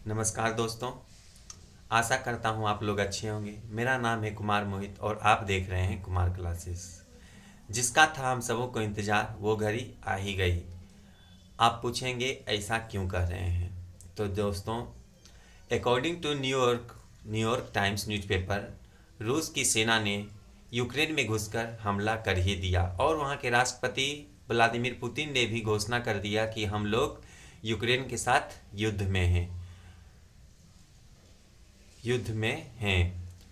नमस्कार दोस्तों। आशा करता हूँ आप लोग अच्छे होंगे। मेरा नाम है कुमार मोहित और आप देख रहे हैं कुमार क्लासेस। जिसका था हम सबों को इंतज़ार वो घड़ी आ ही गई। आप पूछेंगे ऐसा क्यों कर रहे हैं। तो दोस्तों, according to New York Times newspaper, रूस की सेना ने यूक्रेन में घुसकर हमला कर ही दिया और वहाँ के राष्ट्रपति व्लादिमीर पुतिन ने भी घोषणा कर दिया कि हम लोग यूक्रेन के साथ युद्ध में हैं।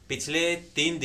पिछले 3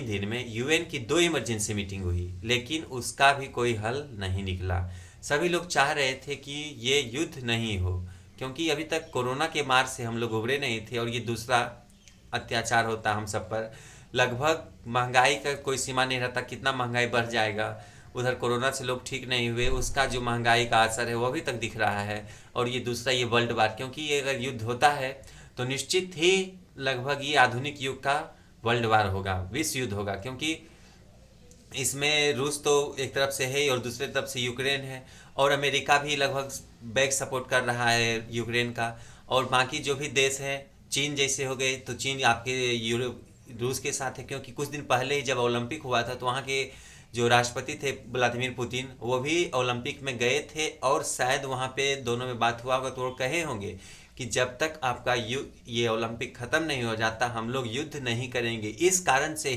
दिन में यूएन की 2 इमरजेंसी मीटिंग हुई, लेकिन उसका भी कोई हल नहीं निकला। सभी लोग चाह रहे थे कि ये युद्ध नहीं हो, क्योंकि अभी तक कोरोना के मार से हम लोग उभरे नहीं थे और ये दूसरा अत्याचार होता हम सब पर। लगभग महंगाई का कोई सीमा नहीं रहता, कितना महंगाई बढ़ जाएगा। उधर कोरोना से लोग ठीक नहीं हुए, उसका जो महंगाई का असर है वो अभी तक दिख रहा है। और ये दूसरा ये वर्ल्ड वार, क्योंकि ये अगर युद्ध होता है तो निश्चित ही लगभग ये आधुनिक युग का वर्ल्ड वार होगा, विश्व युद्ध होगा। क्योंकि इसमें रूस तो एक तरफ से है और दूसरे तरफ से यूक्रेन है, और अमेरिका भी लगभग बैक सपोर्ट कर रहा है यूक्रेन का। और बाकी जो भी देश हैं, चीन जैसे हो गए, तो चीन आपके यूरोप रूस के साथ है। क्योंकि कुछ दिन पहले ही जब ओलंपिक हुआ था तो वहाँ के जो राष्ट्रपति थे व्लादिमीर पुतिन, वो भी ओलंपिक में गए थे और शायद वहाँ पे दोनों में बात हुआ होगा तो वो कहे होंगे कि जब तक आपका ये ओलंपिक ख़त्म नहीं हो जाता हम लोग युद्ध नहीं करेंगे। इस कारण से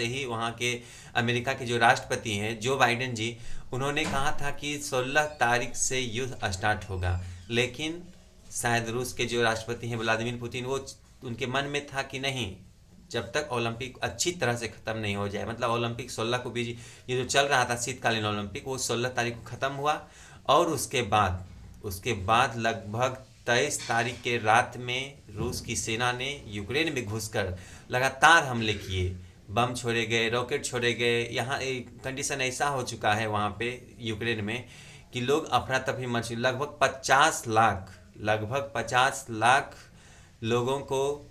ही वहाँ के अमेरिका के जो राष्ट्रपति हैं जो बाइडेन जी, उन्होंने कहा था कि 16 तारीख से युद्ध स्टार्ट होगा। लेकिन शायद रूस के जो राष्ट्रपति हैं व्लादिमीर पुतिन, वो उनके मन में था कि नहीं, जब तक ओलंपिक अच्छी तरह से ख़त्म नहीं हो जाए, मतलब ओलंपिक 16 को भी, ये जो चल रहा था शीतकालीन ओलंपिक, वो 16 तारीख को ख़त्म हुआ। और उसके बाद लगभग 23 तारीख के रात में रूस की सेना ने यूक्रेन में घुसकर लगातार हमले किए, बम छोड़े गए, रॉकेट छोड़े गए। यहाँ एक कंडीशन ऐसा हो चुका है वहाँ पे यूक्रेन में कि लोग अफरा तफरी मच, लगभग 50 लाख लोगों को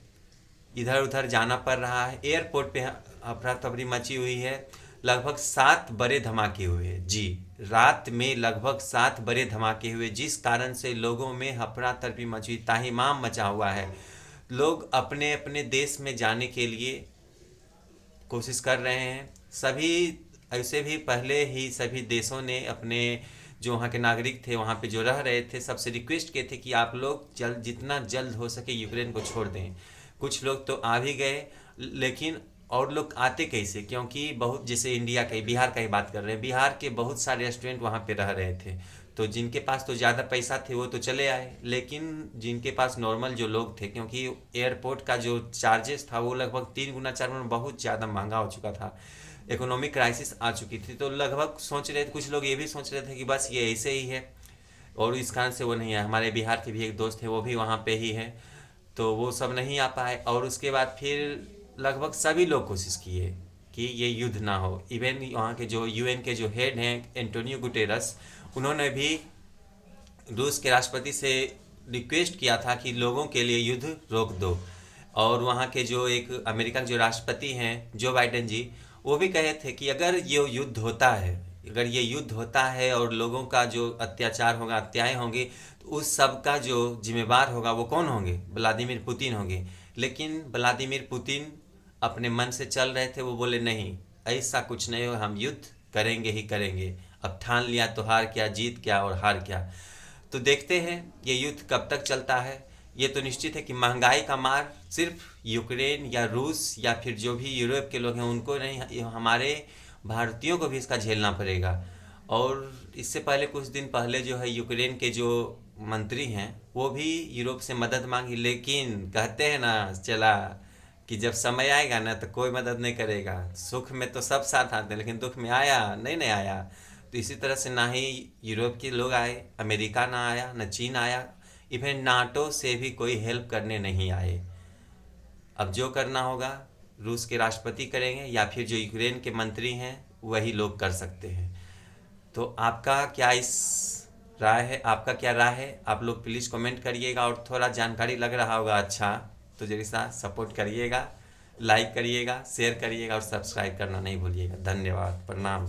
इधर उधर जाना पड़ रहा है। एयरपोर्ट पे अफरा तफरी मची हुई है। लगभग 7 बड़े धमाके हुए, जी, रात में लगभग 7 बड़े धमाके हुए, जिस कारण से लोगों में अफरा तफरी मची, ताहिमाम मचा हुआ है। लोग अपने अपने देश में जाने के लिए कोशिश कर रहे हैं। सभी ऐसे भी पहले ही सभी देशों ने अपने जो वहाँ के नागरिक थे, वहाँ पे जो रह रहे थे, सबसे रिक्वेस्ट किए थे कि आप लोग जितना जल्द हो सके यूक्रेन को छोड़ दें। कुछ लोग तो आ भी गए, लेकिन और लोग आते कैसे, क्योंकि बहुत, जैसे इंडिया का ही, बिहार का ही बात कर रहे हैं, बिहार के बहुत सारे स्टूडेंट वहाँ पे रह रहे थे। तो जिनके पास तो ज़्यादा पैसा थे वो तो चले आए, लेकिन जिनके पास नॉर्मल जो लोग थे, क्योंकि एयरपोर्ट का जो चार्जेस था वो लगभग 3 गुना 4 गुना बहुत ज़्यादा महंगा हो चुका था, इकोनॉमिक क्राइसिस आ चुकी थी। तो लगभग सोच रहे थे, कुछ लोग ये भी सोच रहे थे कि बस ये ऐसे ही है, और इस कारण से वो नहीं है। हमारे बिहार के भी एक दोस्त है, वो भी वहाँ पे ही है, तो वो सब नहीं आ पाए। और उसके बाद फिर लगभग सभी लोग कोशिश किए कि ये युद्ध ना हो। इवन वहाँ के जो यूएन के जो हेड हैं एंटोनियो गुटेरस, उन्होंने भी रूस के राष्ट्रपति से रिक्वेस्ट किया था कि लोगों के लिए युद्ध रोक दो। और वहाँ के जो एक अमेरिका के जो राष्ट्रपति हैं जो बाइडेन जी, वो भी कहे थे कि अगर ये युद्ध होता है और लोगों का जो अत्याचार होगा, हत्याएं होंगी, तो उस सब का जो जिम्मेवार होगा वो कौन होंगे? व्लादिमीर पुतिन होंगे। लेकिन व्लादिमीर पुतिन अपने मन से चल रहे थे, वो बोले नहीं, ऐसा कुछ नहीं हो, हम युद्ध करेंगे ही करेंगे। अब ठान लिया तो हार क्या, जीत क्या और हार क्या। तो देखते हैं ये युद्ध कब तक चलता है। ये तो निश्चित है कि महंगाई का मार सिर्फ यूक्रेन या रूस या फिर जो भी यूरोप के लोग हैं उनको नहीं, हमारे भारतीयों को भी इसका झेलना पड़ेगा। और इससे पहले कुछ दिन पहले जो है यूक्रेन के जो मंत्री हैं वो भी यूरोप से मदद मांगी, लेकिन कहते हैं ना चला कि जब समय आएगा ना तो कोई मदद नहीं करेगा। सुख में तो सब साथ आते हैं, लेकिन दुख में आया नहीं आया। तो इसी तरह से ना ही यूरोप के लोग आए, अमेरिका ना आया, ना चीन आया, इवन नाटो से भी कोई हेल्प करने नहीं आए। अब जो करना होगा रूस के राष्ट्रपति करेंगे या फिर जो यूक्रेन के मंत्री हैं वही लोग कर सकते हैं। तो आपका क्या राय है? आप लोग प्लीज़ कमेंट करिएगा, और थोड़ा जानकारी लग रहा होगा अच्छा तो जरूर सा सपोर्ट करिएगा, लाइक करिएगा, शेयर करिएगा और सब्सक्राइब करना नहीं भूलिएगा। धन्यवाद, प्रणाम।